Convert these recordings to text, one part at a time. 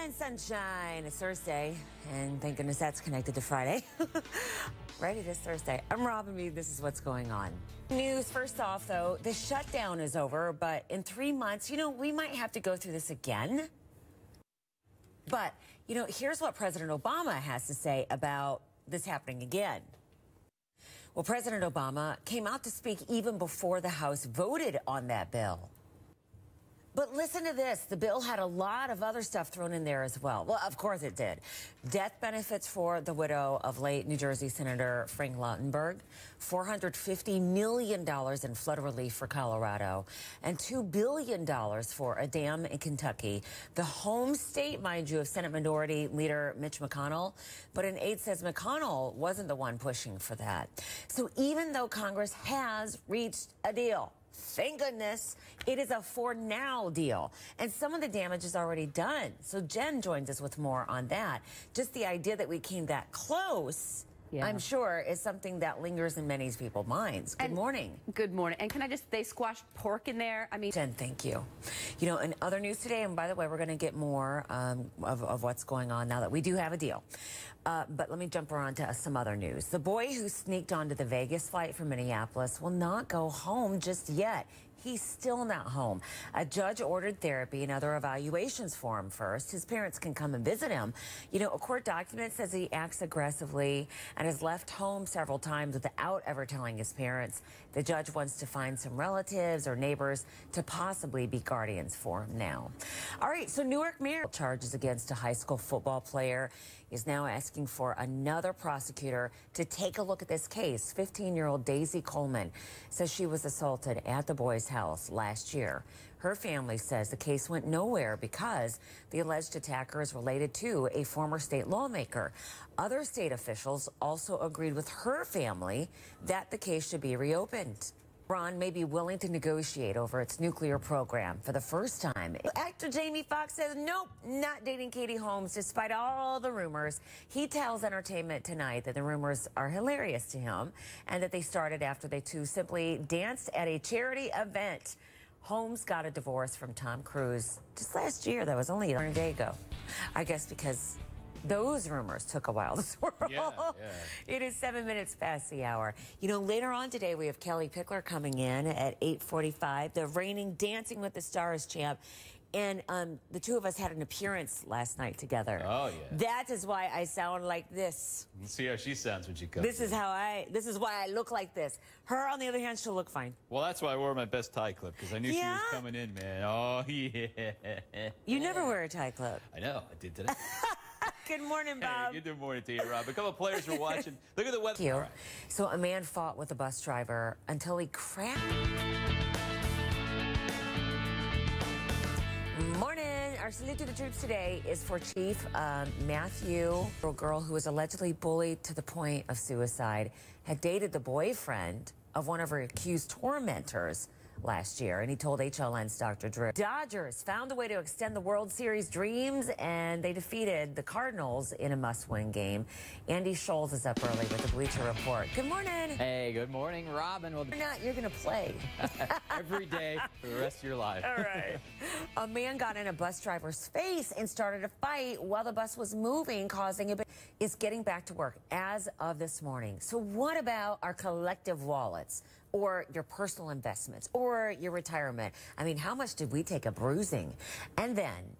Sunshine, sunshine. It's Thursday, and thank goodness that's connected to Friday. Right, it is Thursday. I'm Robin Meade. This is what's going on. News, first off, though, the shutdown is over, but in 3 months, we might have to go through this again. But, here's what President Obama has to say about this happening again. Well, President Obama came out to speak even before the House voted on that bill. But listen to this. The bill had a lot of other stuff thrown in there as well. Well, of course it did. Death benefits for the widow of late New Jersey Senator Frank Lautenberg, $450 million in flood relief for Colorado, and $2 billion for a dam in Kentucky, the home state, mind you, of Senate Minority Leader Mitch McConnell. But an aide says McConnell wasn't the one pushing for that. So even though Congress has reached a deal, thank goodness, it is a for now deal. And some of the damage is already done. So Jen joins us with more on that. Just the idea that we came that close, I'm sure, is something that lingers in many people's minds. Good morning. Good morning. And can I just, they squashed pork in there? I mean, Jen, thank you. In other news today, and by the way, we're going to get more of what's going on now that we do have a deal. But let me jump around to some other news. The boy who sneaked onto the Vegas flight from Minneapolis will not go home just yet. He's still not home. A judge ordered therapy and other evaluations for him first. His parents can come and visit him. A court document says he acts aggressively and has left home several times without ever telling his parents. The judge wants to find some relatives or neighbors to possibly be guardians for him now. All right, so Newark Mayor charges against a high school football player is now asking for another prosecutor to take a look at this case. 15-year-old Daisy Coleman says she was assaulted at the boy's house last year. Her family says the case went nowhere because the alleged attacker is related to a former state lawmaker. Other state officials also agreed with her family that the case should be reopened. Iran may be willing to negotiate over its nuclear program for the first time. Actor Jamie Foxx says, nope, not dating Katie Holmes, despite all the rumors. He tells Entertainment Tonight that the rumors are hilarious to him and that they started after they two simply danced at a charity event. Holmes got a divorce from Tom Cruise just last year. That was only a day ago. I guess because those rumors took a while to swirl. Yeah. It is 7 minutes past the hour. Later on today, we have Kelly Pickler coming in at 8:45, the reigning Dancing with the Stars champ. And the two of us had an appearance last night together. Oh, yeah. That is why I sound like this. Let's see how she sounds when she comes. This is why I look like this. Her, on the other hand, she'll look fine. Well, that's why I wore my best tie clip, because I knew she was coming in, man. Oh, yeah. You never wear a tie clip. I know. I did today. Good morning, Bob. Hey, good morning to you, Rob. A couple of players were watching. Look at the weather. Thank you. So a man fought with a bus driver until he crashed. Morning. Our salute to the troops today is for Chief Matthew, a girl who was allegedly bullied to the point of suicide, had dated the boyfriend of one of her accused tormentors last year, and he told HLN's Dr. Drew. Dodgers found a way to extend the World Series dreams, and they defeated the Cardinals in a must-win game. Andy Scholes is up early with the Bleacher Report. Good morning. Hey, good morning, Robin. Well, You're going to play. every day for the rest of your life. All right. A man got in a bus driver's face and started a fight while the bus was moving, causing a bit. Is getting back to work as of this morning. So what about our collective wallets? Or your personal investments, or your retirement? I mean, how much did we take a bruising? And then...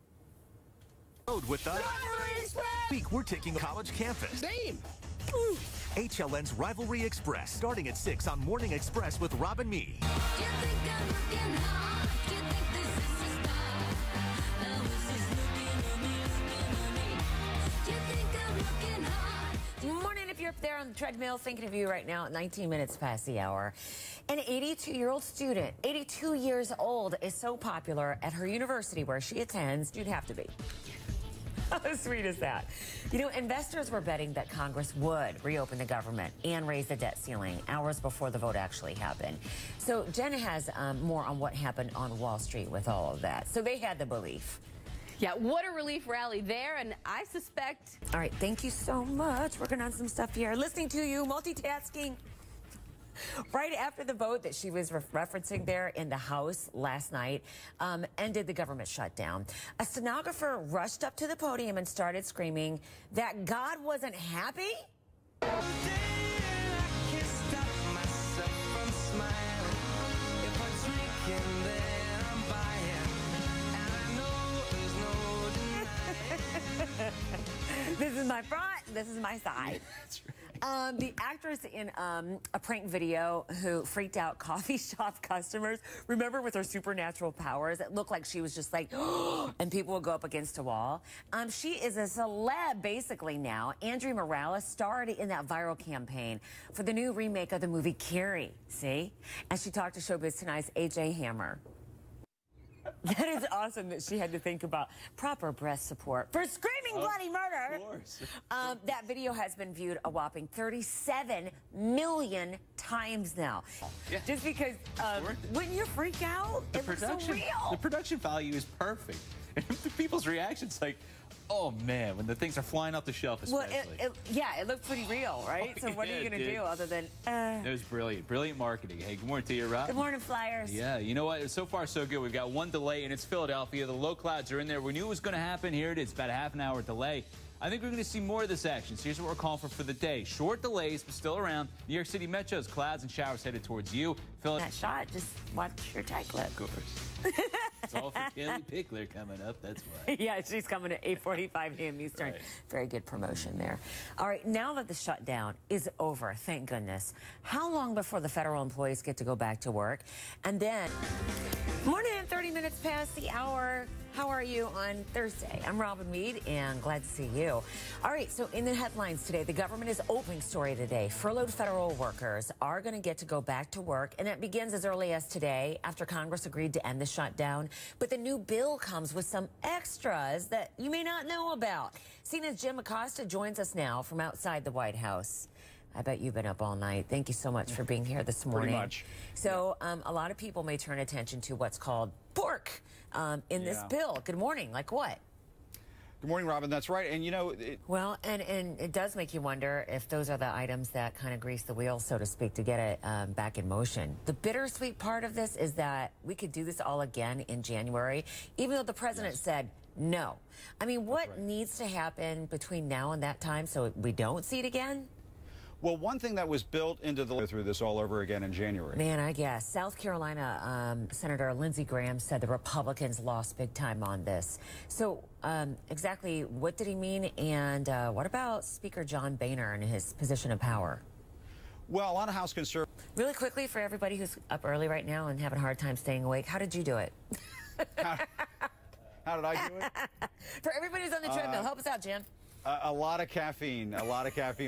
With us. Week, we're taking a college campus. Name. HLN's Rivalry Express, starting at 6 on Morning Express with Robin Meade. Morning, if you're up there on the treadmill, thinking of you right now at 19 minutes past the hour. An 82-year-old student, 82 years old, is so popular at her university where she attends, you'd have to be. How sweet is that? Investors were betting that Congress would reopen the government and raise the debt ceiling hours before the vote actually happened. So Jen has more on what happened on Wall Street with all of that. So they had the belief. yeah, what a relief rally there, and I suspect... All right, thank you so much. Working on some stuff here. Listening to you, multitasking. Right after the vote that she was referencing there in the House last night ended the government shutdown, a stenographer rushed up to the podium and started screaming that God wasn't happy. This is my front, this is my side. That's right. The actress in a prank video who freaked out coffee shop customers, remember with her supernatural powers, it looked like she was just like, and people would go up against a wall. She is a celeb basically now. Andrea Morales starred in that viral campaign for the new remake of the movie Carrie, see? And she talked to Showbiz Tonight's AJ Hammer. That is awesome that she had to think about proper breast support for screaming bloody murder. Of course. That video has been viewed a whopping 37 million times now. Yeah. Just because, wouldn't you freak out? It looks so real. The production value is perfect. And the people's reactions like, oh man, when the things are flying off the shelf especially. Well, it looked pretty real, right? Oh, so what are yeah, you going to do other than, It was brilliant. Brilliant marketing. Hey, good morning to you, Rob. Good morning, Flyers. Yeah, you know what? So far, so good. We've got one delay, and it's Philadelphia. The low clouds are in there. We knew it was going to happen. Here it is, about a half an hour delay. I think we're going to see more of this action. So here's what we're calling for the day. Short delays, but still around. New York City Metro's clouds and showers headed towards you. That shot, just watch your tie clip. Of course. It's all for Kelly Pickler coming up, that's why. Yeah, she's coming at 8:45 a.m. Eastern. Right. Very good promotion there. All right, now that the shutdown is over, thank goodness, how long before the federal employees get to go back to work? And then, morning, 30 minutes past the hour. How are you on Thursday? I'm Robin Meade, and glad to see you. All right, so in the headlines today, the government is opening story today. Furloughed federal workers are going to get to go back to work, and that begins as early as today after Congress agreed to end the shutdown. But the new bill comes with some extras that you may not know about. CNN's Jim Acosta joins us now from outside the White House. I bet you've been up all night. Thank you so much for being here this morning. Pretty much. So a lot of people may turn attention to what's called pork in this bill. Good morning. Like what? Good morning, Robin. That's right. And, you know, Well, and it does make you wonder if those are the items that kind of grease the wheel, so to speak, to get it back in motion. The bittersweet part of this is that we could do this all again in January, even though the president said no. I mean, what needs to happen between now and that time so we don't see it again? well, one thing that was built into the through this all over again in January. Man, I guess. South Carolina Senator Lindsey Graham said the Republicans lost big time on this. So exactly what did he mean? And what about Speaker John Boehner and his position of power? Well, a lot of House conservatives. Really quickly, for everybody who's up early right now and having a hard time staying awake, how did you do it? How did I do it? For everybody who's on the treadmill, help us out, Jim. A lot of caffeine,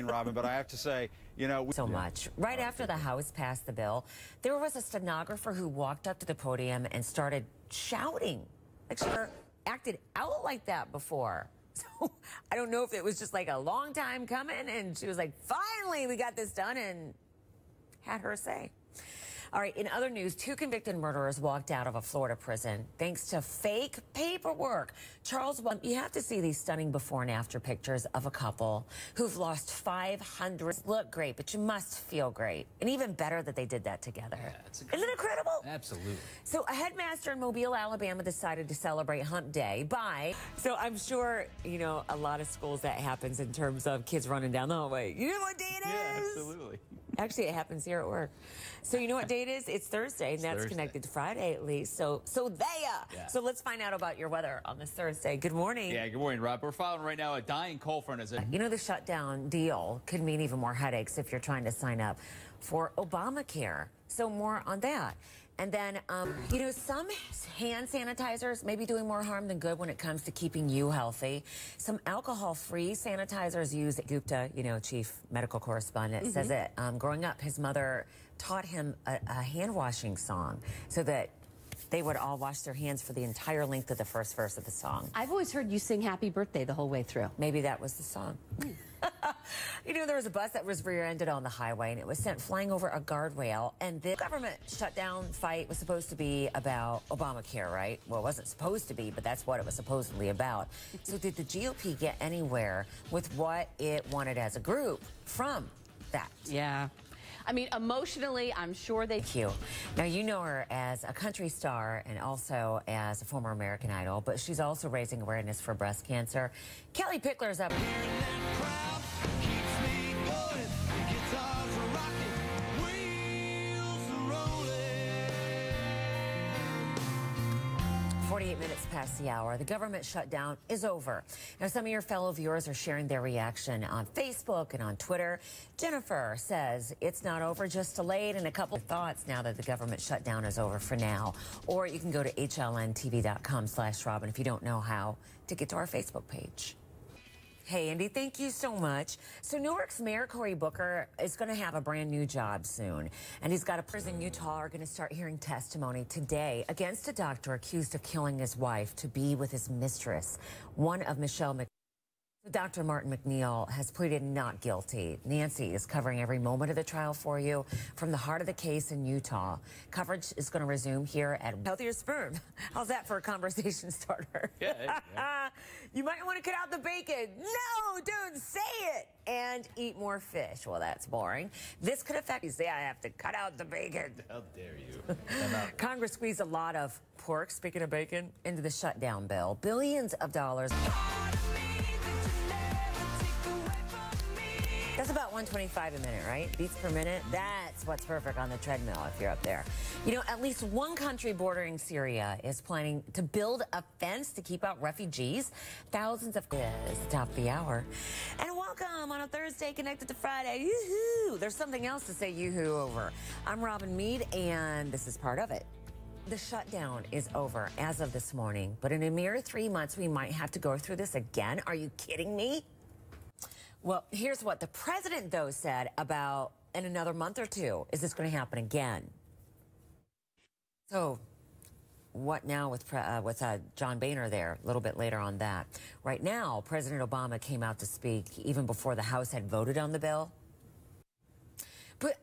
Robin. But I have to say, you know, So much. Right after the House passed the bill, there was a stenographer who walked up to the podium and started shouting. Like she never acted out like that before. So I don't know if it was just like a long time coming and she was like, finally, we got this done, and had her say. All right, in other news, 2 convicted murderers walked out of a Florida prison thanks to fake paperwork. Charles, you have to see these stunning before and after pictures of a couple who've lost 500. Look great, but you must feel great. And even better that they did that together. Yeah, Isn't it incredible? Absolutely. So a headmaster in Mobile, Alabama decided to celebrate Hump Day by, so I'm sure, you know, a lot of schools that happens in terms of kids running down the hallway. You know what day it is? Yeah, absolutely. Actually, it happens here at work. So you know what day it is? It's Thursday, and that's Thursday. connected to Friday at least. So Yeah. So let's find out about your weather on this Thursday. Good morning. Yeah, good morning, Rob. We're following right now a dying coal front as a... You know, the shutdown deal could mean even more headaches if you're trying to sign up for Obamacare. So more on that. And then, you know, some hand sanitizers may be doing more harm than good when it comes to keeping you healthy. Some alcohol-free sanitizers use Gupta, you know, chief medical correspondent, says it. Growing up, his mother taught him a hand-washing song so that they would all wash their hands for the entire length of the first verse of the song. I've always heard you sing Happy Birthday the whole way through. Maybe that was the song. You know, there was a bus that was rear-ended on the highway, and it was sent flying over a guardrail. And the government shutdown fight was supposed to be about Obamacare, right? Well, it wasn't supposed to be, but that's what it was supposedly about. So did the GOP get anywhere with what it wanted as a group from that? Yeah. I mean, emotionally, I'm sure they... Thank you. Now, you know her as a country star and also as a former American Idol, but she's also raising awareness for breast cancer. Kelly Pickler's up. 48 minutes past the hour. The government shutdown is over. Now, some of your fellow viewers are sharing their reaction on Facebook and on Twitter. Jennifer says it's not over, just delayed, and a couple of thoughts now that the government shutdown is over for now. Or you can go to hlntv.com/Robin if you don't know how to get to our Facebook page. Hey, Andy, thank you so much. So Newark's Mayor Cory Booker is going to have a brand new job soon. And he's got a prison in Utah are going to start hearing testimony today against a doctor accused of killing his wife to be with his mistress, one of Michelle McNeil. Dr. Martin McNeil has pleaded not guilty. Nancy is covering every moment of the trial for you from the heart of the case in Utah. Coverage is going to resume here at Healthier Sperm. How's that for a conversation starter? Yeah. You might want to cut out the bacon. No, don't say it. And eat more fish. Well, that's boring. This could affect you. Say, I have to cut out the bacon. How dare you? Congress squeezed a lot of pork, speaking of bacon, into the shutdown bill. Billions of dollars. That's about 125 a minute, right? Beats per minute. That's what's perfect on the treadmill if you're up there. You know, at least one country bordering Syria is planning to build a fence to keep out refugees. Thousands of top of the hour. And welcome on a Thursday connected to Friday. Yoo-hoo! There's something else to say yoo-hoo over. I'm Robin Meade, and this is part of it. The shutdown is over as of this morning, but in a mere 3 months, we might have to go through this again. Are you kidding me? Well, here's what the president, though, said about in another month or two. Is this going to happen again? So what now with John Boehner there a little bit later on that? Right now, President Obama came out to speak even before the House had voted on the bill.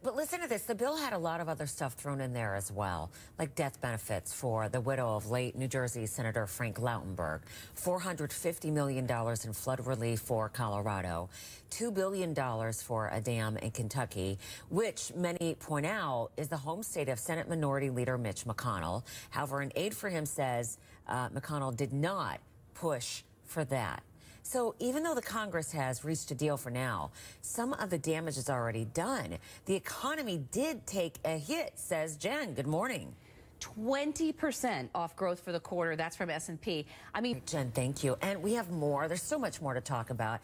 But listen to this. The bill had a lot of other stuff thrown in there as well, like death benefits for the widow of late New Jersey Senator Frank Lautenberg, $450 million in flood relief for Colorado, $2 billion for a dam in Kentucky, which many point out is the home state of Senate Minority Leader Mitch McConnell. However, an aide for him says McConnell did not push for that. So even though the Congress has reached a deal for now, some of the damage is already done. The economy did take a hit, says Jen. Good morning. 20% off growth for the quarter. That's from S&P. I mean, Jen, thank you. And we have more. There's so much more to talk about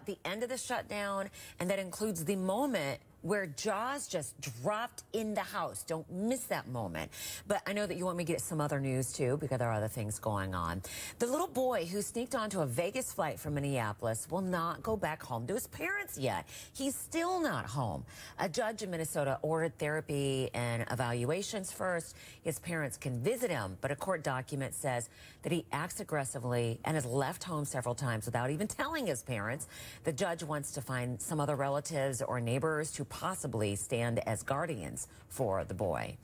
the end of the shutdown, and that includes the moment where Jaws just dropped in the house. Don't miss that moment. But I know that you want me to get some other news, too, because there are other things going on. The little boy who sneaked onto a Vegas flight from Minneapolis will not go back home to his parents yet. He's still not home. A judge in Minnesota ordered therapy and evaluations first. His parents can visit him, but a court document says that he acts aggressively and has left home several times without even telling his parents. The judge wants to find some other relatives or neighbors to possibly stand as guardians for the boy.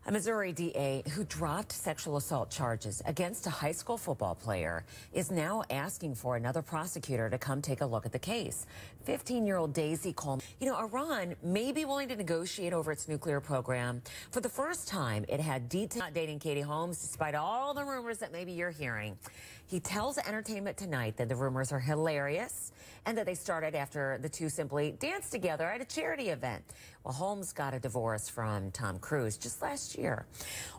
A Missouri DA who dropped sexual assault charges against a high school football player is now asking for another prosecutor to come take a look at the case. 15-year-old Daisy Coleman. You know, Iran may be willing to negotiate over its nuclear program. For the first time, it had details not dating Katie Holmes, despite all the rumors that maybe you're hearing. He tells Entertainment Tonight that the rumors are hilarious and that they started after the two simply danced together at a charity event. Well, Holmes got a divorce from Tom Cruise just last year.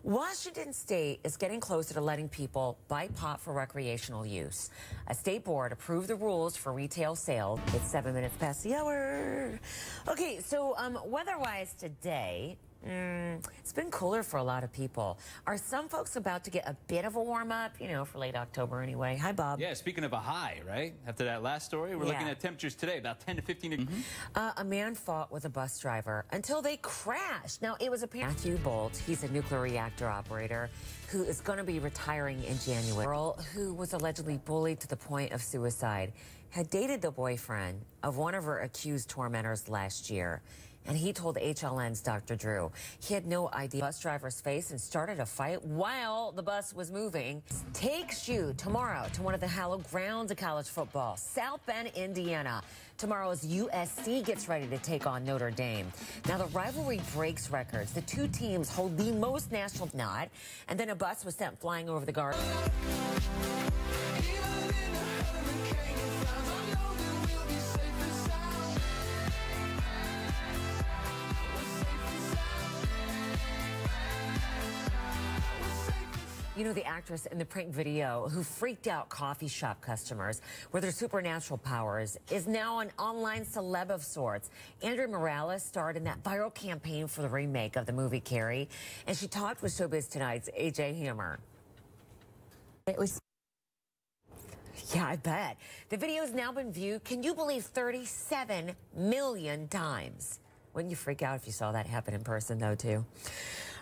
Washington State is getting closer to letting people buy pot for recreational use. A state board approved the rules for retail sales. It's 7 minutes past the hour. Okay, so weather-wise today, it's been cooler for a lot of people. Are some folks about to get a bit of a warm-up, you know, for late October anyway? Hi, Bob. Yeah, speaking of a high, right? After that last story, we're looking at temperatures today, about 10 to 15 degrees. A man fought with a bus driver until they crashed. Now, it was a Matthew Bolt. He's a nuclear reactor operator who is going to be retiring in January. A girl who was allegedly bullied to the point of suicide had dated the boyfriend of one of her accused tormentors last year. And he told HLN's Dr. Drew he had no idea bus driver's face and started a fight while the bus was moving. Takes you tomorrow to one of the hallowed grounds of college football, South Bend, Indiana. Tomorrow's USC gets ready to take on Notre Dame. Now, the rivalry breaks records. The two teams hold the most national knot, and then a bus was sent flying over the garden. You know, the actress in the prank video who freaked out coffee shop customers with her supernatural powers is now an online celeb of sorts. Andrea Morales starred in that viral campaign for the remake of the movie Carrie, and she talked with Showbiz Tonight's AJ Hammer. It was... Yeah, I bet. The video has now been viewed, can you believe, 37 million times. Wouldn't you freak out if you saw that happen in person, though, too?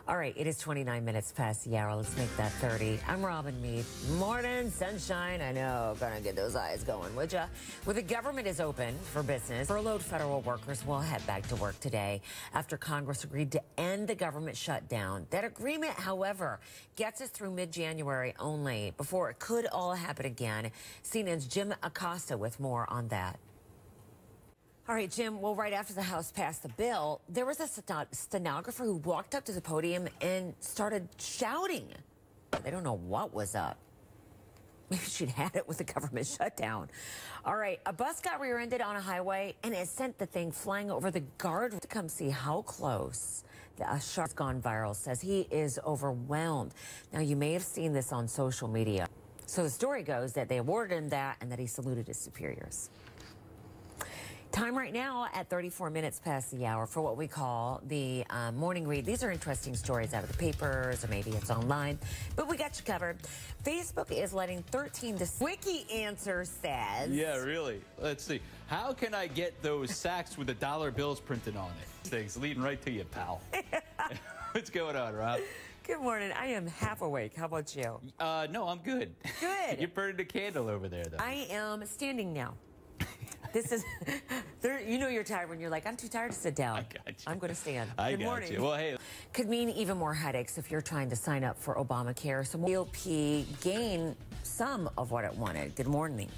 All right, it is 29 minutes past the hour. Let's make that 30. I'm Robin Meade. Morning, sunshine. I know, gonna get those eyes going, would ya? Well, the government is open for business. Furloughed federal workers will head back to work today after Congress agreed to end the government shutdown. That agreement, however, gets us through mid-January only before it could all happen again. CNN's Jim Acosta with more on that. All right, Jim, well, right after the House passed the bill, there was a stenographer who walked up to the podium and started shouting. They don't know what was up. Maybe she'd had it with the government shutdown. All right, a bus got rear-ended on a highway, and it sent the thing flying over the guard to come see how close. A shark's gone viral, says he is overwhelmed. Now, you may have seen this on social media. So the story goes that they awarded him that and that he saluted his superiors. Time right now at 34 minutes past the hour for what we call the morning read. These are interesting stories out of the papers, or maybe it's online, but we got you covered. Facebook is letting 13 to Wiki Answer says. Yeah, really. Let's see. How can I get those sacks with the dollar bills printed on it? Things leading right to you, pal. What's going on, Rob? Good morning. I am half awake. How about you? No, I'm good. Good. You're burning a candle over there, though. I am standing now. This is, you know you're tired when you're like, I'm too tired to sit down. I got you. I'm going to stand. Good got morning. You. Well, hey. Could mean even more headaches if you're trying to sign up for Obamacare. So GOP gain some of what it wanted. Good morning.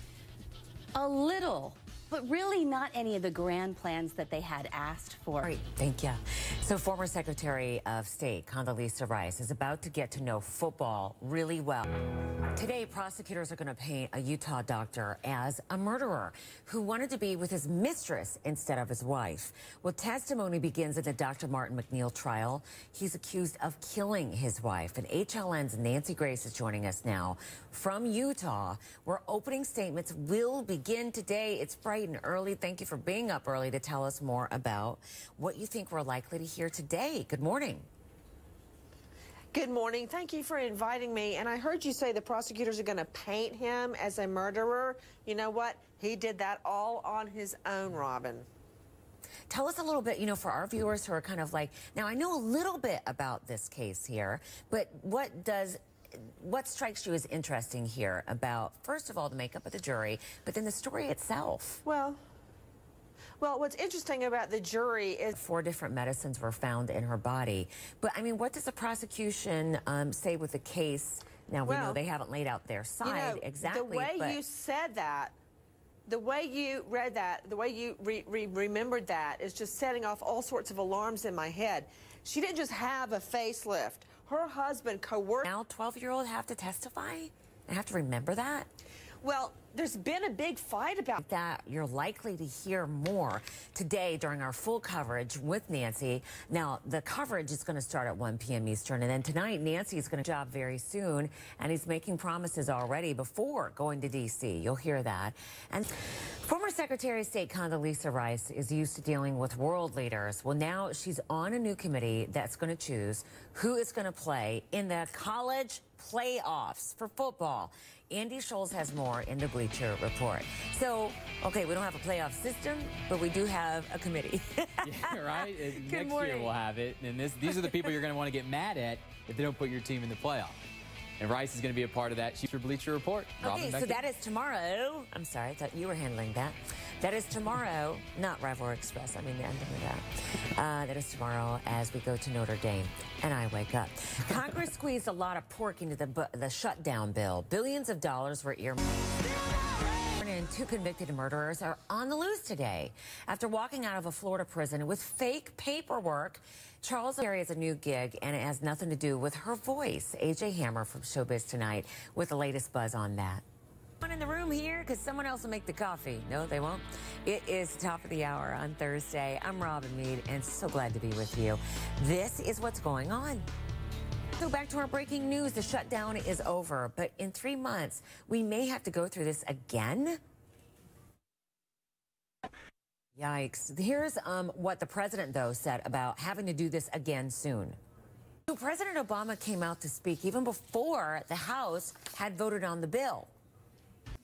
A little, but really not any of the grand plans that they had asked for. Great, thank you. So former Secretary of State Condoleezza Rice is about to get to know football really well. Today, prosecutors are going to paint a Utah doctor as a murderer who wanted to be with his mistress instead of his wife. Well, testimony begins in the Dr. Martin McNeil trial. He's accused of killing his wife. And HLN's Nancy Grace is joining us now from Utah, where opening statements will begin today. It's bright and early. Thank you for being up early to tell us more about what you think we're likely to hear today. Good morning. Good morning. Thank you for inviting me. And I heard you say the prosecutors are going to paint him as a murderer. You know what? He did that all on his own, Robin. Tell us a little bit, you know, for our viewers who are kind of like, now I know a little bit about this case here, but what strikes you as interesting here about, first of all, the makeup of the jury, but then the story itself? Well, what's interesting about the jury is 4 different medicines were found in her body. But, I mean, what does the prosecution say with the case? Now, we know they haven't laid out their side exactly. The way you said that, the way you read that, the way you remembered that is just setting off all sorts of alarms in my head. She didn't just have a facelift. Her husband coerced. Now 12-year-old have to testify? I have to remember that? Well, there's been a big fight about that. You're likely to hear more today during our full coverage with Nancy. Now, the coverage is going to start at 1 p.m. Eastern, and then tonight, Nancy is going to job very soon, and he's making promises already before going to D.C. You'll hear that. And former Secretary of State Condoleezza Rice is used to dealing with world leaders. Well, now she's on a new committee that's going to choose who is going to play in the college playoffs for football. Andy Scholes has more in the Bleacher Report. So, okay, we don't have a playoff system, but we do have a committee. Yeah, right? Good Next morning. year we'll have it. And these are the people you're going to want to get mad at if they don't put your team in the playoff. And Rice is going to be a part of that Future Bleacher Report. Okay, so that is tomorrow. I'm sorry, I thought you were handling that. That is tomorrow, not Rival Express. I mean the ending of that. That is tomorrow as we go to Notre Dame and I wake up. Congress squeezed a lot of pork into the shutdown bill. Billions of dollars were earmarked. And 2 convicted murderers are on the loose today after walking out of a Florida prison with fake paperwork. Charles Perry has a new gig, and it has nothing to do with her voice. AJ Hammer from Showbiz Tonight with the latest buzz on that. In the room here because someone else will make the coffee. No, they won't. It is top of the hour on Thursday. I'm Robin Meade, and so glad to be with you. This is what's going on. So back to our breaking news. The shutdown is over, but in 3 months, we may have to go through this again. Yikes. Here's what the president, though, said about having to do this again soon. So President Obama came out to speak even before the House had voted on the bill.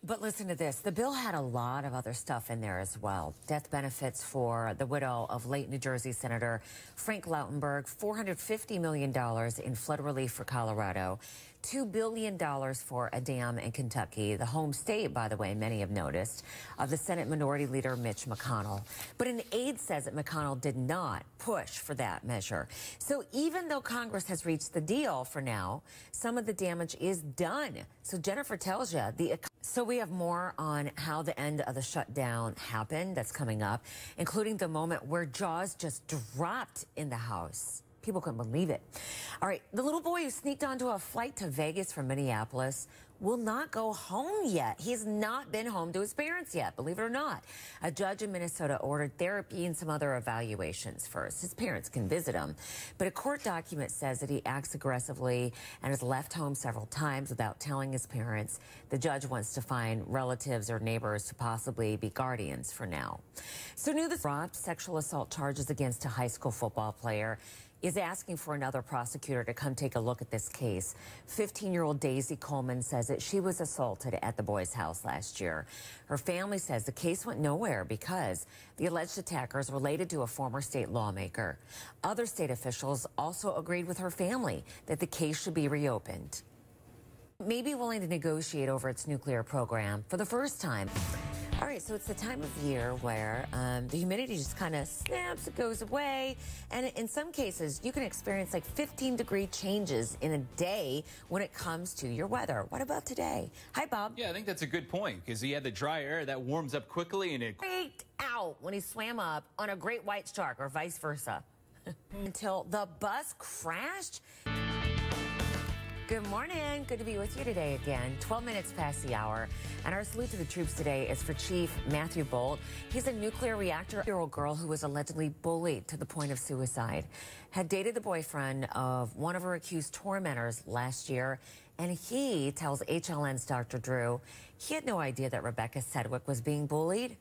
But listen to this. The bill had a lot of other stuff in there as well. Death benefits for the widow of late New Jersey Senator Frank Lautenberg, $450 million in flood relief for Colorado, $2 billion for a dam in Kentucky, the home state, by the way, many have noticed, of the Senate Minority Leader Mitch McConnell. But an aide says that McConnell did not push for that measure. So even though Congress has reached the deal for now, some of the damage is done. So Jennifer tells you, so we have more on how the end of the shutdown happened. That's coming up, including the moment where Jaws just dropped in the House. People couldn't believe it. All right, the little boy who sneaked onto a flight to Vegas from Minneapolis will not go home yet. He's not been home to his parents yet, believe it or not. A judge in Minnesota ordered therapy and some other evaluations first. His parents can visit him, but a court document says that he acts aggressively and has left home several times without telling his parents. The judge wants to find relatives or neighbors to possibly be guardians for now. So new this dropped sexual assault charges against a high school football player is asking for another prosecutor to come take a look at this case. 15-year-old Daisy Coleman says that she was assaulted at the boy's house last year. Her family says the case went nowhere because the alleged attackers related to a former state lawmaker. Other state officials also agreed with her family that the case should be reopened. May be willing to negotiate over its nuclear program for the first time. All right, so it's the time of year where the humidity just kind of snaps, it goes away, and in some cases, you can experience like 15-degree changes in a day when it comes to your weather. What about today? Hi, Bob. Yeah, I think that's a good point, because he had the dry air that warms up quickly, and it freaked out when he swam up on a great white shark, or vice versa, until the bus crashed. Good morning. Good to be with you today again. 12 minutes past the hour. And our salute to the troops today is for Chief Matthew Bolt. He's a nuclear reactor-year-old girl who was allegedly bullied to the point of suicide. Had dated the boyfriend of one of her accused tormentors last year. And he tells HLN's Dr. Drew he had no idea that Rebecca Sedgwick was being bullied.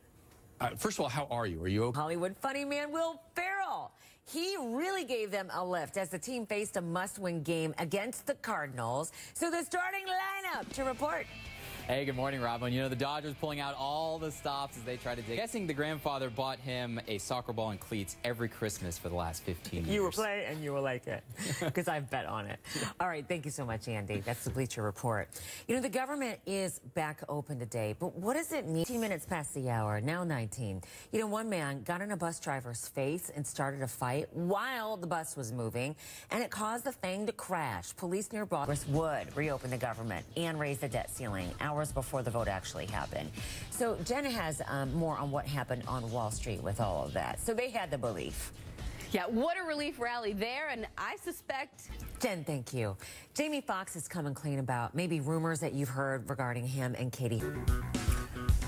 First of all, how are you? Are you okay? Hollywood funny man Will Ferrell. He really gave them a lift as the team faced a must-win game against the Cardinals. So the starting lineup to report. Hey, good morning, Robin. You know, the Dodgers pulling out all the stops as they try to dig. Guessing the grandfather bought him a soccer ball and cleats every Christmas for the last 15 years. You will play and you will like it because I've bet on it. All right, thank you so much, Andy. That's the Bleacher Report. You know, the government is back open today, but what does it mean? 18 minutes past the hour, now 19. You know, one man got in a bus driver's face and started a fight while the bus was moving, and it caused the thing to crash. Police nearby would reopen the government and raise the debt ceiling hours before the vote actually happened. So Jen has more on what happened on Wall Street with all of that. So they had the belief. Yeah, what a relief rally there, and I suspect... Jen, thank you. Jamie Foxx is coming clean about maybe rumors that you've heard regarding him and Katie.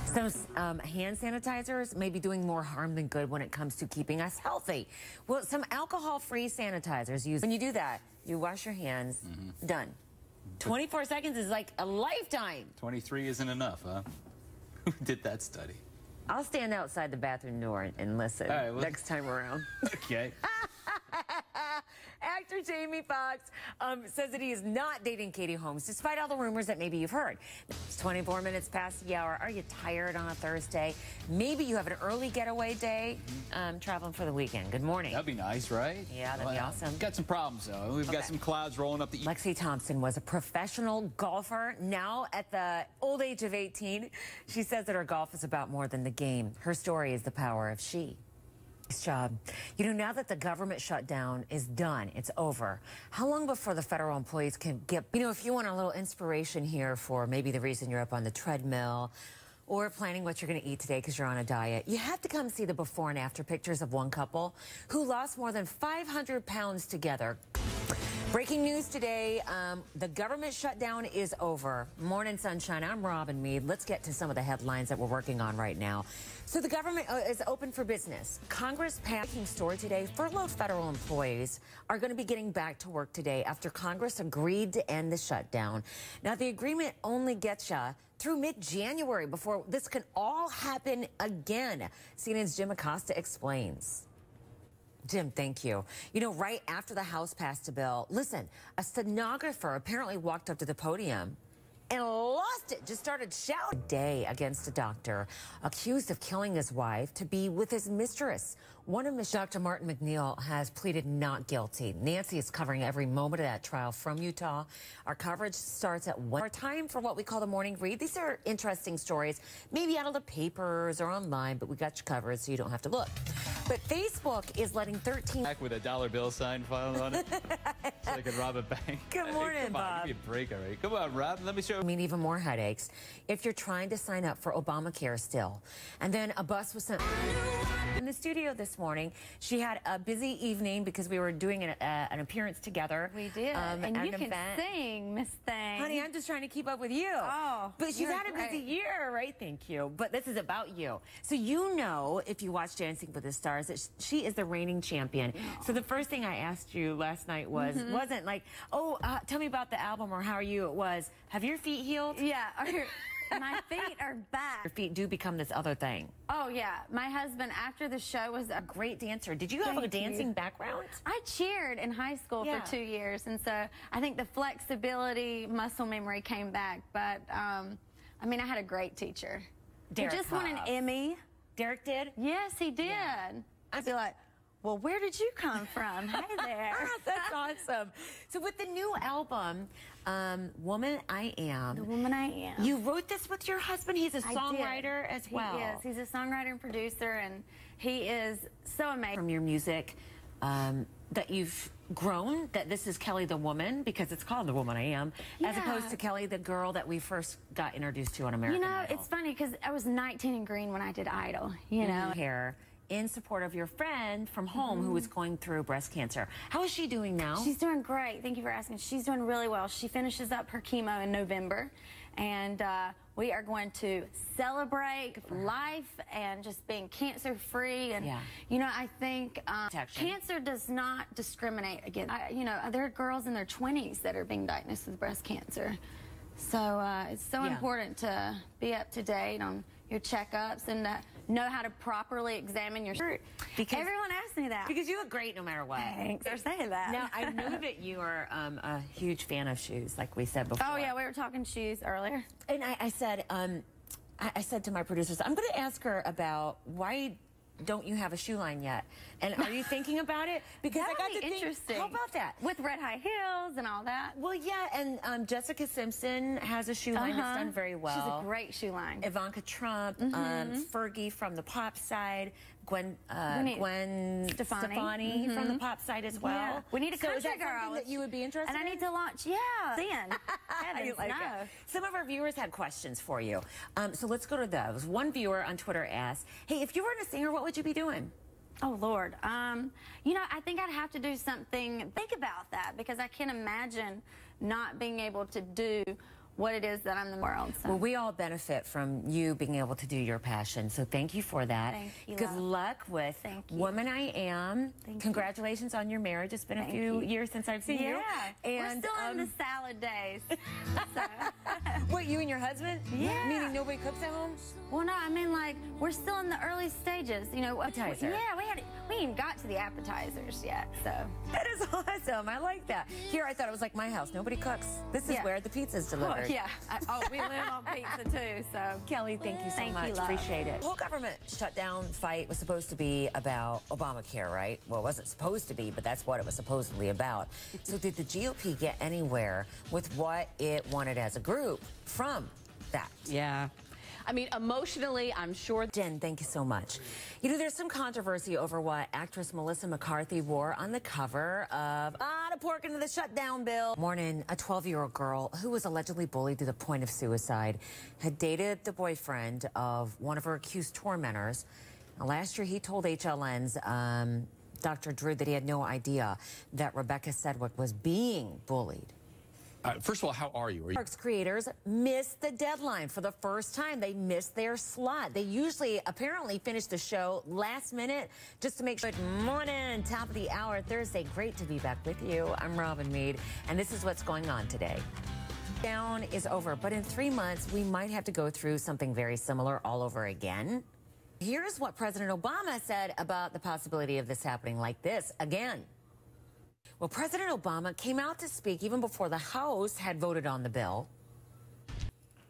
Some hand sanitizers may be doing more harm than good when it comes to keeping us healthy. Well, some alcohol-free sanitizers use. When you do that, you wash your hands, done. 24 seconds is like a lifetime. 23 isn't enough, huh? Who did that study? I'll stand outside the bathroom door and listen next time around. Okay. Actor Jamie Foxx says that he is not dating Katie Holmes, despite all the rumors that maybe you've heard. 24 minutes past the hour. Are you tired on a Thursday? Maybe you have an early getaway day, traveling for the weekend. Good morning. That'd be nice, right? Yeah, that'd be awesome. Got some problems, though. We've got some clouds rolling up the east. Lexi Thompson was a professional golfer. Now, at the old age of 18, she says that her golf is about more than the game. Her story is the power of she. Nice job. You know, now that the government shutdown is done, it's over, how long before the federal employees can get, you know, if you want a little inspiration here for maybe the reason you're up on the treadmill or planning what you're going to eat today because you're on a diet, you have to come see the before and after pictures of one couple who lost more than 500 pounds together. Breaking news today, the government shutdown is over. Morning sunshine, I'm Robin Meade. Let's get to some of the headlines that we're working on right now. So the government is open for business. Congress passed a story today. Furloughed federal employees are going to be getting back to work today after Congress agreed to end the shutdown. Now, the agreement only gets you through mid-January before this can all happen again. CNN's Jim Acosta explains. Jim, thank you. You know, right after the House passed a bill, listen, a stenographer apparently walked up to the podium and lost it, just started shouting day against a doctor accused of killing his wife to be with his mistress. One of Dr. Martin McNeil has pleaded not guilty. Nancy is covering every moment of that trial from Utah. Our coverage starts at 1. Our time for what we call the morning read. These are interesting stories, maybe out of the papers or online, but we got you covered so you don't have to look. But Facebook is letting 13... Back with a dollar bill sign filed on it. So I can rob a bank. Good morning, Come on, Bob. give me a break already. Come on, Rob. Let me show you. Mean even more headaches if you're trying to sign up for Obamacare still. And then a bus was sent in the studio this morning. She had a busy evening because we were doing an appearance together. We did. And you can sing, Miss Thing. Honey, I'm just trying to keep up with you. Oh, but she's had a busy year, right? Thank you. But this is about you. So you know, if you watch Dancing with the Stars, that she is the reigning champion. Oh. So the first thing I asked you last night wasn't like, oh, tell me about the album or how are you? It was, have your feet healed? Yeah. My feet are back. Your feet do become this other thing. Oh, yeah. My husband, after the show, was a great dancer. Did you have a dancing background? I cheered in high school for 2 years, and so I think the flexibility, muscle memory came back. But, I mean, I had a great teacher. Derek He just won an Emmy. Derek did? Yes, he did. Yeah. I'd be like, well, where did you come from? Hey there. That's awesome. So with the new album, Woman I Am. The Woman I Am. You wrote this with your husband. He's a songwriter as well. He is. He's a songwriter and producer, and he is so amazing. From your music, that you've grown, that this is Kelly the Woman, because it's called The Woman I Am, as opposed to Kelly the girl that we first got introduced to on American Idol. You know, it's funny, because I was 19 and green when I did Idol, you know. Hair in support of your friend from home who was going through breast cancer. How is she doing now? She's doing great. Thank you for asking. She's doing really well. She finishes up her chemo in November, and we are going to celebrate life and just being cancer-free. And, you know, I think cancer does not discriminate against, you know, there are girls in their 20s that are being diagnosed with breast cancer. So it's so important to be up to date on your checkups and know how to properly examine your shirt. Because everyone asks me that. Because you look great no matter what. Thanks for saying that. Now, I know that you are a huge fan of shoes, like we said before. Oh, yeah, we were talking shoes earlier. And I said to my producers, I'm going to ask her about why don't you have a shoe line yet? And are you thinking about it? Because that I got would to be think, interesting. how about that? With red high heels and all that. Well, yeah, and Jessica Simpson has a shoe line that's done very well. She's a great shoe line. Ivanka Trump, Fergie from the pop side, Gwen Stefani from the pop side as well. Yeah. We need a country is that girl something that you would be interested in? And I need to launch, Heavens, like no. Some of our viewers had questions for you. So let's go to those. One viewer on Twitter asked, hey, if you weren't a singer, what would you be doing? Oh, Lord. You know, I think I'd have to do something, think about that, because I can't imagine not being able to do what it is that I'm in the world. So. Well, we all benefit from you being able to do your passion, so thank you for that. Thank you, Good luck with Woman I Am. Congratulations on your marriage. It's been a few years since I've seen you. And we're still in the salad days. So. What, you and your husband? Yeah. Meaning nobody cooks at home? Well, no, I mean, like, we're still in the early stages. You know, appetizer. Yeah, we ain't got to the appetizers yet, so. That is awesome. I like that. Here, I thought it was like my house. Nobody cooks. This is where the pizza's delivered. Oh, yeah. We live on pizza, too, so. Kelly, thank you so much. Appreciate it. The whole government shutdown fight was supposed to be about Obamacare, right? Well, it wasn't supposed to be, but that's what it was supposedly about. So did the GOP get anywhere with what it wanted as a group from that? Yeah. I mean, emotionally, I'm sure. Jen, thank you so much. You know, there's some controversy over what actress Melissa McCarthy wore on the cover of the pork into the shutdown bill. Morning, a 12-year-old girl who was allegedly bullied to the point of suicide had dated the boyfriend of one of her accused tormentors. Now, last year, he told HLN's Dr. Drew that he had no idea that Rebecca Sedgwick was being bullied. First of all, how are you? Parks creators missed the deadline for the first time. They missed their slot. They usually apparently finish the show last minute just to make sure. Good morning, top of the hour, Thursday. Great to be back with you. I'm Robin Meade, and this is what's going on today. Down is over, but in 3 months, we might have to go through something very similar all over again. Here's what President Obama said about the possibility of this happening like this again. Well, President Obama came out to speak even before the House had voted on the bill.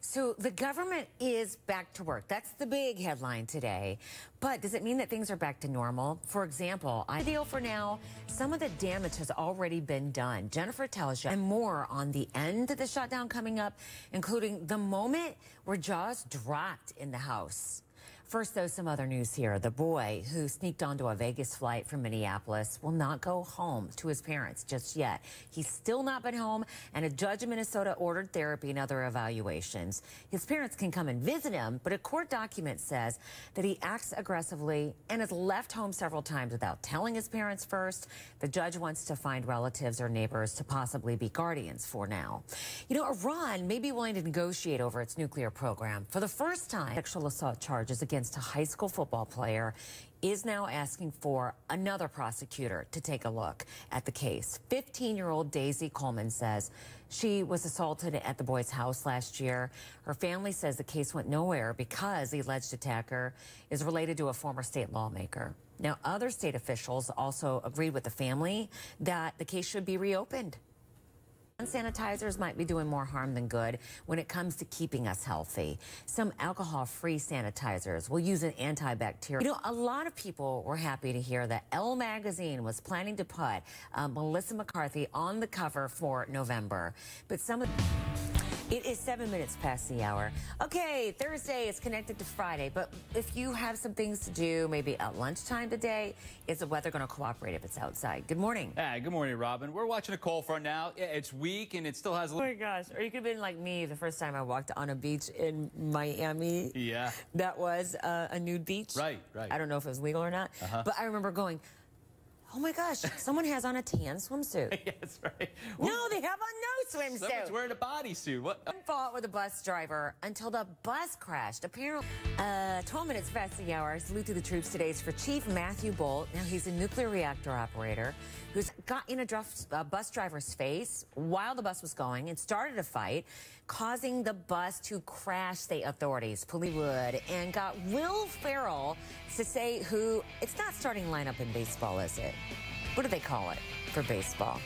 So the government is back to work. That's the big headline today. But does it mean that things are back to normal? For example, I feel for now, some of the damage has already been done. Jennifer tells you, and more on the end of the shutdown coming up, including the moment where jaws dropped in the House. First, though, some other news here. The boy who sneaked onto a Vegas flight from Minneapolis will not go home to his parents just yet. He's still not been home, and a judge in Minnesota ordered therapy and other evaluations. His parents can come and visit him, but a court document says that he acts aggressively and has left home several times without telling his parents first. The judge wants to find relatives or neighbors to possibly be guardians for now. You know, Iran may be willing to negotiate over its nuclear program. For the first time, sexual assault charges against a high school football player is now asking for another prosecutor to take a look at the case. 15-year-old Daisy Coleman says she was assaulted at the boy's house last year. Her family says the case went nowhere because the alleged attacker is related to a former state lawmaker. Now, other state officials also agreed with the family that the case should be reopened. Sanitizers might be doing more harm than good when it comes to keeping us healthy. Some alcohol-free sanitizers will use an antibacterial. You know, a lot of people were happy to hear that Elle magazine was planning to put Melissa McCarthy on the cover for November. But some of It is 7 minutes past the hour. Okay, Thursday is connected to Friday, but if you have some things to do, maybe at lunchtime today, is the weather going to cooperate if it's outside? Good morning. Hey, good morning, Robin. We're watching a cold front now. Yeah, it's weak and it still has a little... Oh my gosh, or you could have been like me the first time I walked on a beach in Miami. Yeah. That was a nude beach. Right. I don't know if it was legal or not, but I remember going, oh my gosh, someone has on a tan swimsuit. Yeah, that's right. No, they have on no swimsuit. Someone's wearing a bodysuit. What? Fought with a bus driver until the bus crashed. Apparently, 12 minutes past the hour. Salute to the troops today is for Chief Matthew Bolt. Now, he's a nuclear reactor operator who's got in a bus driver's face while the bus was going and started a fight, causing the bus to crash, say authorities, police would, and got Will Ferrell to say who, it's not starting lineup in baseball, is it? What do they call it for baseball?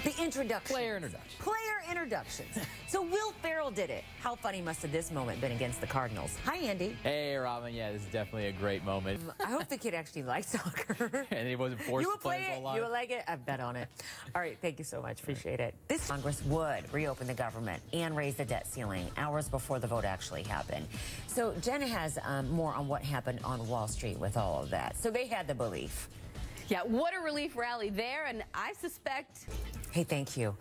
The introduction. Player introduction. Player introductions. So Will Ferrell did it. How funny must have this moment been against the Cardinals? Hi, Andy. Hey, Robin. Yeah, this is definitely a great moment. I hope the kid actually likes soccer. And he wasn't forced to play his whole life. You would like it? I bet on it. All right, thank you so much. Appreciate it. This Congress would reopen the government and raise the debt ceiling hours before the vote actually happened. So Jenna has more on what happened on Wall Street with all of that. So they had the belief. Yeah, what a relief rally there, and I suspect... Hey, thank you.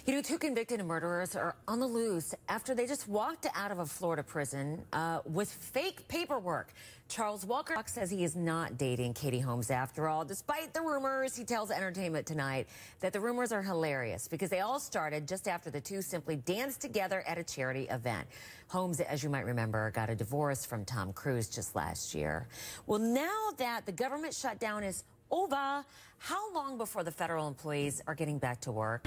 You know, 2 convicted murderers are on the loose after they just walked out of a Florida prison with fake paperwork. Charles Walker says he is not dating Katie Holmes after all, despite the rumors. He tells Entertainment Tonight that the rumors are hilarious because they all started just after the two simply danced together at a charity event. Holmes, as you might remember, got a divorce from Tom Cruise just last year. Well, now that the government shutdown is over, how long before the federal employees are getting back to work?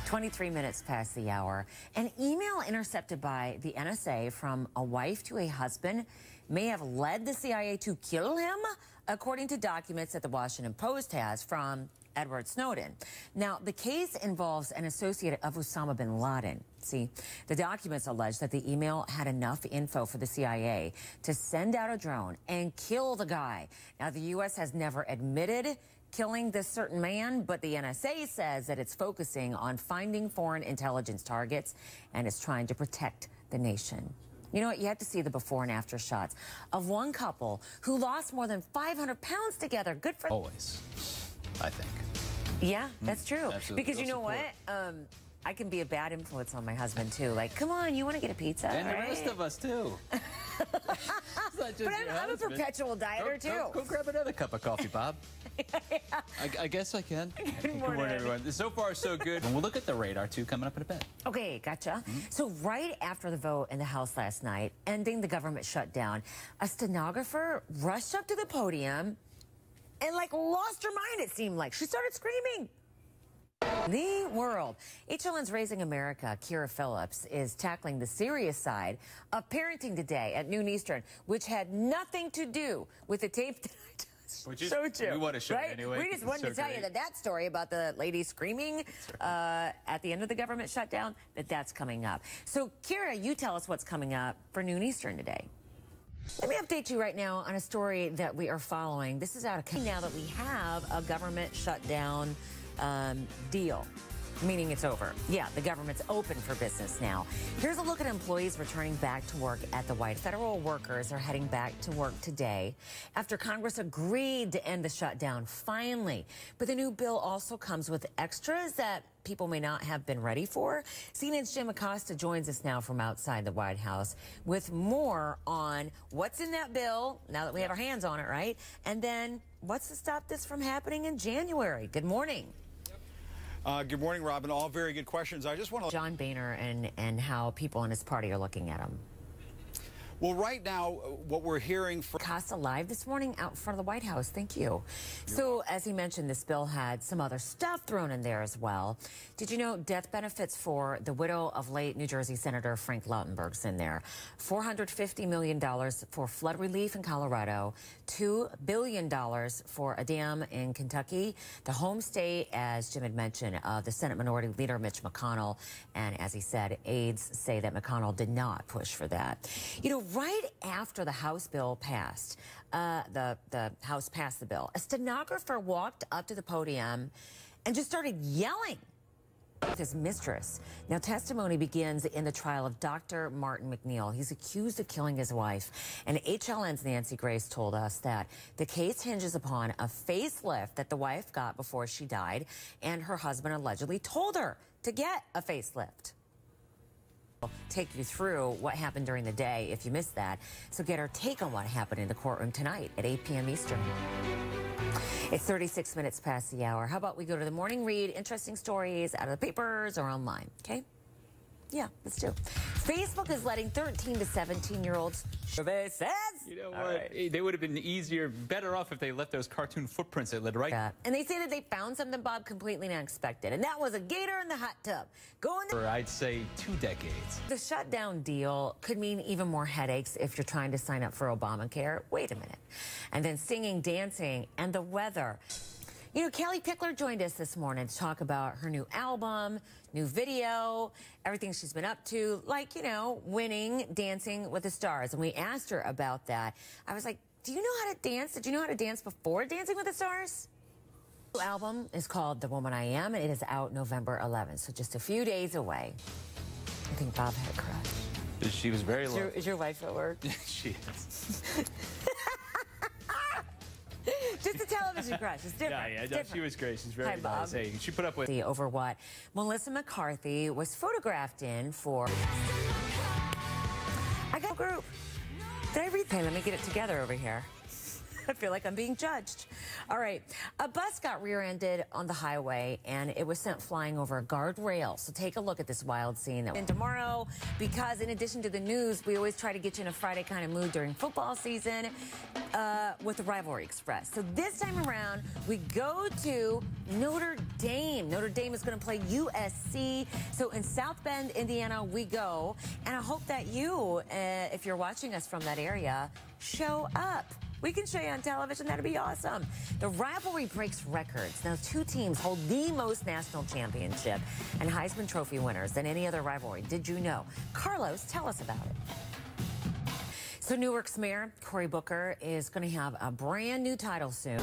23 minutes past the hour. An email intercepted by the NSA from a wife to a husband may have led the CIA to kill him, according to documents that the Washington Post has from Edward Snowden. Now, the case involves an associate of Osama bin Laden. See, the documents allege that the email had enough info for the CIA to send out a drone and kill the guy. Now, the U.S. has never admitted killing this certain man, but the NSA says that it's focusing on finding foreign intelligence targets and is trying to protect the nation. You know what? You have to see the before and after shots of one couple who lost more than 500 pounds together. Good for always, I think. Yeah, that's true. Absolutely. Because you know what? I can be a bad influence on my husband, too. Like, come on, you want to get a pizza? And right? the rest of us, too. But I'm a perpetual dieter, too. Go grab another cup of coffee, Bob. Yeah. I guess I can. Good morning, everyone. So far, so good. And we'll look at the radar, too, coming up in a bit. Okay, gotcha. So right after the vote in the House last night, ending the government shutdown, a stenographer rushed up to the podium and, like, lost her mind, it seemed like. She started screaming. The world. HLN's Raising America, Kira Phillips, is tackling the serious side of parenting today at noon Eastern, which had nothing to do with the tape that I just showed you. We want to show right? it anyway. We just wanted to tell you that story about the lady screaming at the end of the government shutdown, that's coming up. So, Kira, you tell us what's coming up for noon Eastern today. Let me update you right now on a story that we are following. This is out of now that we have a government shutdown deal, meaning it's over. Yeah, the government's open for business now. Here's a look at employees returning back to work at the White. Federal workers are heading back to work today after Congress agreed to end the shutdown, finally. But the new bill also comes with extras that people may not have been ready for. CNN's Jim Acosta joins us now from outside the White House with more on what's in that bill, now that we have our hands on it, right? And then what's to stop this from happening in January? Good morning. Good morning, Robin. All very good questions. I just want to... John Boehner and how people in his party are looking at him. Well, right now, what we're hearing from... Acosta live this morning out in front of the White House. Thank you. So, as he mentioned, this bill had some other stuff thrown in there as well. Did you know death benefits for the widow of late New Jersey Senator Frank Lautenberg's in there? $450 million for flood relief in Colorado, $2 billion for a dam in Kentucky, the home state, as Jim had mentioned, the Senate Minority Leader Mitch McConnell. And as he said, aides say that McConnell did not push for that. You know, right after the House bill passed, the House passed the bill, a stenographer walked up to the podium and just started yelling with his mistress. Now, testimony begins in the trial of Dr. Martin McNeil. He's accused of killing his wife. And HLN's Nancy Grace told us that the case hinges upon a facelift that the wife got before she died, and her husband allegedly told her to get a facelift. I'll take you through what happened during the day if you missed that. So get our take on what happened in the courtroom tonight at 8 p.m. Eastern. It's 36 minutes past the hour. How about we go to the morning read, interesting stories out of the papers or online, okay? Yeah, let's do. Facebook is letting 13 to 17-year-olds. Survey says. You know what? Right. They would have been better off if they left those cartoon footprints that led right. And they say that they found something, Bob, completely unexpected. And that was a gator in the hot tub. For, I'd say, 2 decades. The shutdown deal could mean even more headaches if you're trying to sign up for Obamacare. Wait a minute. And then singing, dancing, and the weather. You know, Kelly Pickler joined us this morning to talk about her new album, new video, everything she's been up to, like, you know, winning Dancing with the Stars. And we asked her about that. I was like, do you know how to dance? Did you know how to dance before Dancing with the Stars? The album is called The Woman I Am, and it is out November 11th, so just a few days away. I think Bob had a crush. She was very low. Is your wife at work? She is. Just a television crush. It's different. Yeah, no, she was great. She's very nice. Hey, she put up with over what Melissa McCarthy was photographed in for. I got a group. Did I read? Hey, let me get it together over here. I feel like I'm being judged. All right. A bus got rear-ended on the highway, and it was sent flying over a guardrail. So take a look at this wild scene. And tomorrow, because in addition to the news, we always try to get you in a Friday kind of mood during football season with the Rivalry Express. So this time around, we go to Notre Dame. Notre Dame is going to play USC. So in South Bend, Indiana, we go. And I hope that you, if you're watching us from that area, show up. We can show you on television. That'd be awesome. The rivalry breaks records. Now, two teams hold the most national championship and Heisman Trophy winners than any other rivalry. Did you know? Carlos, tell us about it. So Newark's mayor, Cory Booker, is going to have a brand new title soon.